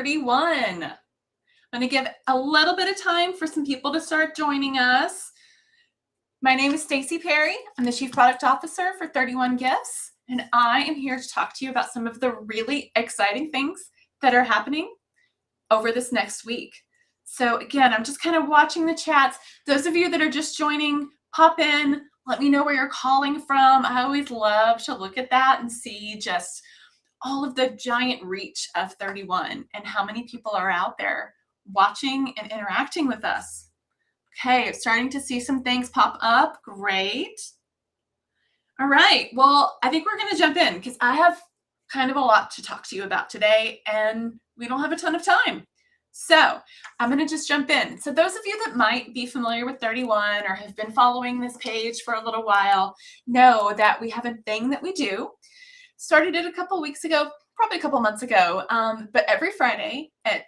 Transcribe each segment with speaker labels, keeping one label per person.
Speaker 1: 31. I'm going to give a little bit of time for some people to start joining us. My name is Stacy Perry. I'm the Chief Product Officer for 31 Gifts, and I am here to talk to you about some of the really exciting things that are happening over this next week. So again, I'm just kind of watching the chats. Those of you that are just joining, pop in, let me know where you're calling from. I always love to look at that and see just all of the giant reach of 31 and how many people are out there watching and interacting with us. Okay, starting to see some things pop up. Great. All right, well, I think we're going to jump in because I have kind of a lot to talk to you about today and we don't have a ton of time. So I'm going to just jump in. So those of you that might be familiar with 31 or have been following this page for a little while know that we have a thing that we do. Started it a couple weeks ago, probably a couple months ago, but every Friday at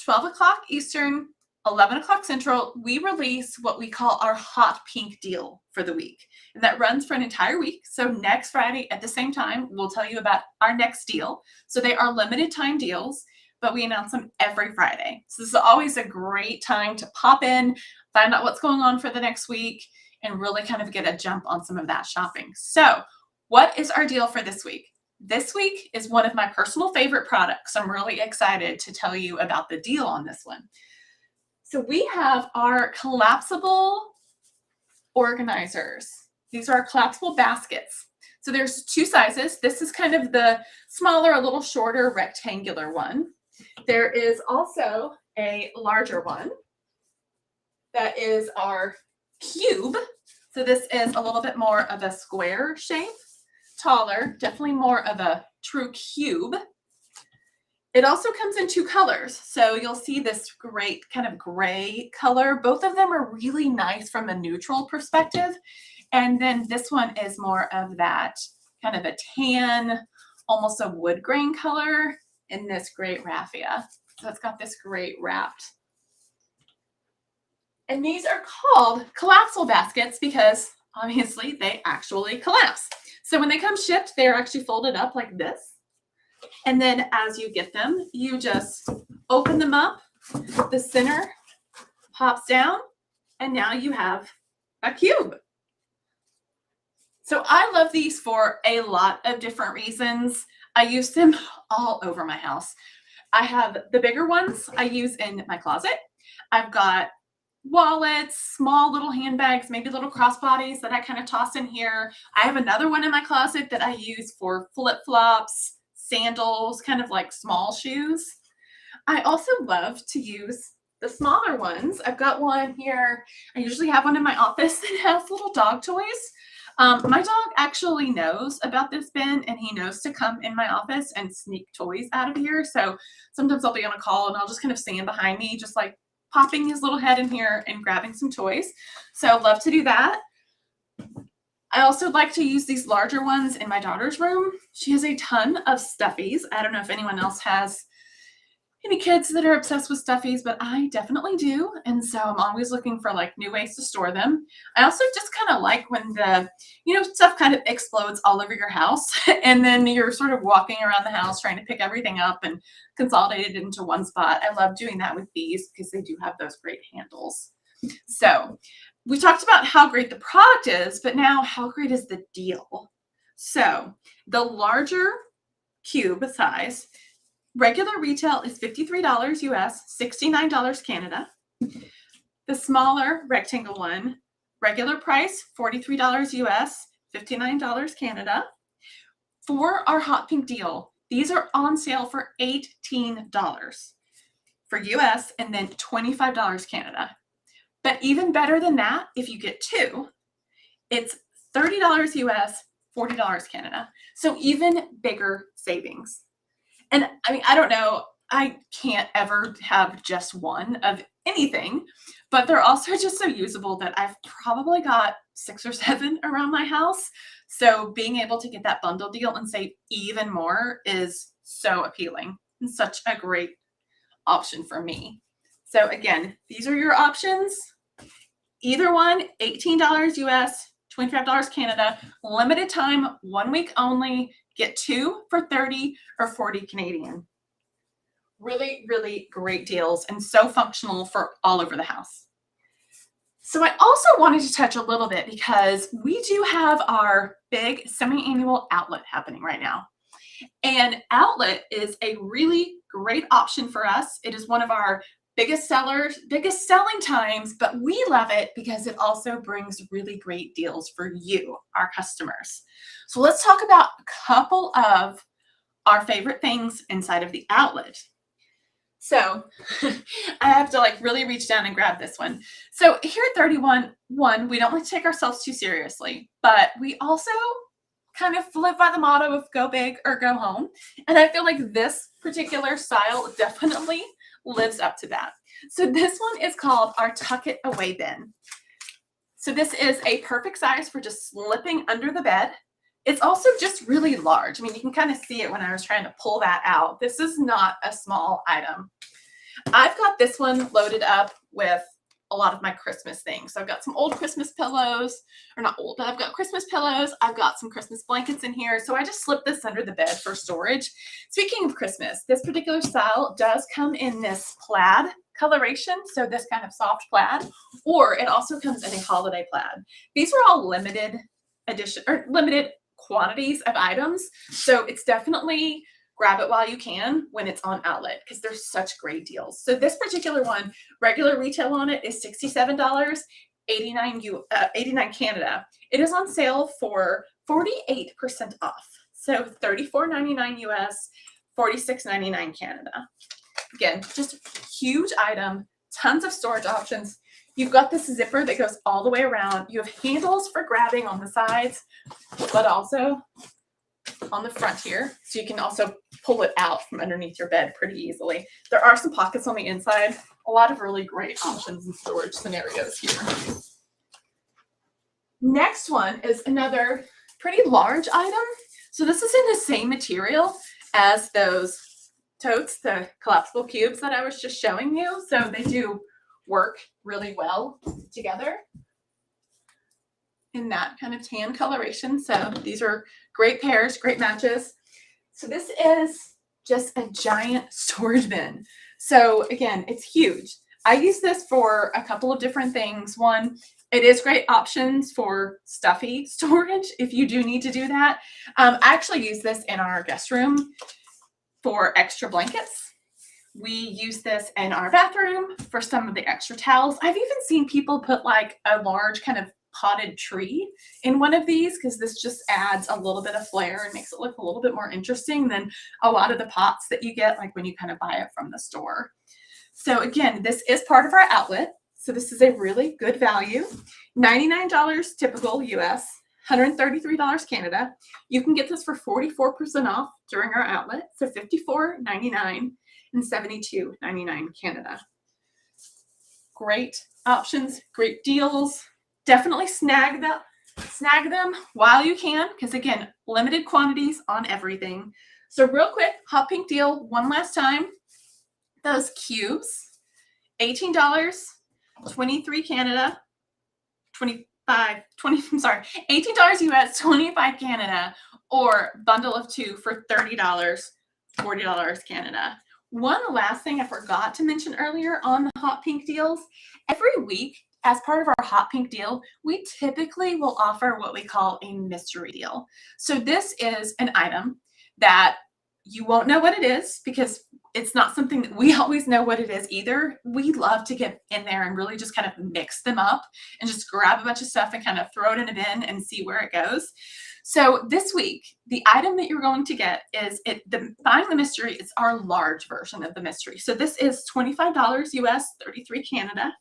Speaker 1: 12 o'clock Eastern, 11 o'clock Central, we release what we call our hot pink deal for the week. And that runs for an entire week. So next Friday at the same time, we'll tell you about our next deal. So they are limited time deals, but we announce them every Friday. So this is always a great time to pop in, find out what's going on for the next week, and really kind of get a jump on some of that shopping. So what is our deal for this week? This week is one of my personal favorite products. I'm really excited to tell you about the deal on this one. So we have our collapsible organizers. These are our collapsible baskets. So there's two sizes. This is kind of the smaller, a little shorter rectangular one. There is also a larger one that is our cube. So this is a little bit more of a square shape, taller, definitely more of a true cube. It also comes in two colors. So you'll see this great kind of gray color. Both of them are really nice from a neutral perspective. And then this one is more of that kind of a tan, almost a wood grain color in this great raffia. So it's got this great wrapped. And these are called collapsible baskets because obviously they actually collapse. So when they come shipped, they're actually folded up like this. And then as you get them, you just open them up, the center pops down, and now you have a cube. So I love these for a lot of different reasons. I use them all over my house. I have the bigger ones I use in my closet. I've got wallets, small little handbags, maybe little crossbodies that I kind of toss in here. I have another one in my closet that I use for flip-flops, sandals, kind of like small shoes. I also love to use the smaller ones. I've got one here. I usually have one in my office that has little dog toys. My dog actually knows about this bin and he knows to come in my office and sneak toys out of here. So sometimes I'll be on a call and I'll just kind of stand behind me, just like popping his little head in here and grabbing some toys. So love to do that. I also like to use these larger ones in my daughter's room. She has a ton of stuffies. I don't know if anyone else has any kids that are obsessed with stuffies, but I definitely do. And so I'm always looking for like new ways to store them. I also just kind of like when the, stuff kind of explodes all over your house and then you're sort of walking around the house trying to pick everything up and consolidate it into one spot. I love doing that with these because they do have those great handles. So we talked about how great the product is, but now how great is the deal? So the larger cube size, regular retail is $53 US, $69 Canada. The smaller rectangle one, regular price, $43 US, $59 Canada. For our hot pink deal, these are on sale for $18 for US and then $25 Canada. But even better than that, if you get two, it's $30 US, $40 Canada. So even bigger savings. And I mean, I don't know, I can't ever have just one of anything, but they're also just so usable that I've probably got 6 or 7 around my house. So being able to get that bundle deal and save even more is so appealing and such a great option for me. So again, these are your options. Either one, $18 US, $25 Canada, limited time, 1 week only. Get 2 for 30 or 40 Canadian. Really, really great deals and so functional for all over the house. So I also wanted to touch a little bit because we do have our big semi-annual outlet happening right now. And outlet is a really great option for us. It is one of our biggest sellers, biggest selling times, but we love it because it also brings really great deals for you, our customers. So let's talk about a couple of our favorite things inside of the outlet. So I have to like really reach down and grab this one. So here at 31, we don't like to take ourselves too seriously, but we also kind of live by the motto of go big or go home. And I feel like this particular style definitely lives up to that. So this one is called our Tuck It Away bin. So this is a perfect size for just slipping under the bed. It's also just really large. I mean, you can kind of see it when I was trying to pull that out. This is not a small item. I've got this one loaded up with a lot of my Christmas things. So I've got some old Christmas pillows, or not old, but I've got Christmas pillows. I've got some Christmas blankets in here. So I just slipped this under the bed for storage. Speaking of Christmas, this particular style does come in this plaid coloration. So this kind of soft plaid, or it also comes in a holiday plaid. These are all limited edition or limited quantities of items. So it's definitely grab it while you can when it's on outlet because there's such great deals. So this particular one, regular retail on it is $67, 89 Canada. It is on sale for 48% off. So $34.99 US, $46.99 Canada. Again, just a huge item, tons of storage options. You've got this zipper that goes all the way around. You have handles for grabbing on the sides, but also on the front here. So you can also pull it out from underneath your bed pretty easily. There are some pockets on the inside. A lot of really great options and storage scenarios here. Next one is another pretty large item. So this is in the same material as those totes, the collapsible cubes that I was just showing you. So they do work really well together in that kind of tan coloration. So these are great pairs, great matches. So this is just a giant storage bin. So again, it's huge. I use this for a couple of different things. One, it is great options for stuffy storage if you do need to do that. I actually use this in our guest room for extra blankets. We use this in our bathroom for some of the extra towels. I've even seen people put like a large kind of potted tree in one of these because this just adds a little bit of flair and makes it look a little bit more interesting than a lot of the pots that you get like when you kind of buy it from the store. So again, this is part of our outlet. So this is a really good value. $99 typical US, $133 Canada. You can get this for 44% off during our outlet. So $54.99 and $72.99 Canada. Great options, great deals. Definitely snag them while you can, because again, limited quantities on everything. So real quick, hot pink deal one last time. Those cubes, $18, 23 Canada, $18 US, 25 Canada, or bundle of two for $30, $40 Canada. One last thing I forgot to mention earlier on the hot pink deals. Every week, as part of our hot pink deal, we typically will offer what we call a mystery deal. So this is an item that you won't know what it is because it's not something that we always know what it is either. We love to get in there and really just kind of mix them up and just grab a bunch of stuff and kind of throw it in a bin and see where it goes. So this week, the item that you're going to get is buying the mystery. It's our large version of the mystery. So this is $25 US, 33 Canada,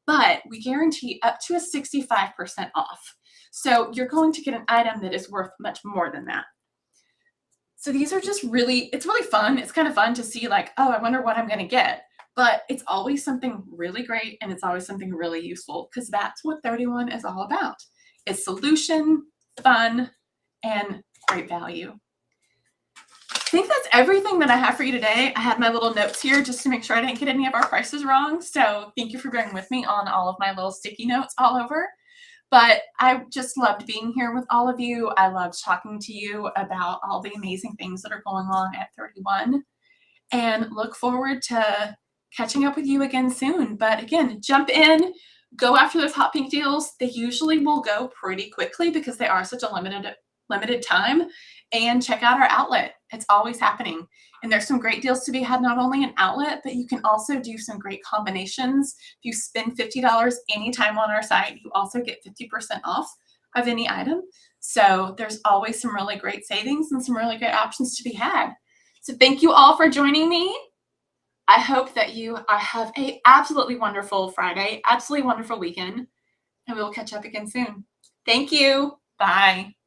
Speaker 1: but we guarantee up to a 65% off. So you're going to get an item that is worth much more than that. So these are just it's really fun. It's kind of fun to see like, oh, I wonder what I'm going to get. But it's always something really great and it's always something really useful because that's what 31 is all about. It's solution, fun, and great value. I think that's everything that I have for you today. I had my little notes here just to make sure I didn't get any of our prices wrong. So thank you for bearing with me on all of my little sticky notes all over. But I just loved being here with all of you. I loved talking to you about all the amazing things that are going on at 31. and look forward to catching up with you again soon. But again, jump in, go after those hot pink deals. They usually will go pretty quickly because they are such a limited time. And check out our outlet. It's always happening. And there's some great deals to be had, not only in outlet, but you can also do some great combinations. If you spend $50 anytime on our site, you also get 50% off of any item. So there's always some really great savings and some really great options to be had. So thank you all for joining me. I hope that you have an absolutely wonderful Friday, absolutely wonderful weekend, and we will catch up again soon. Thank you. Bye.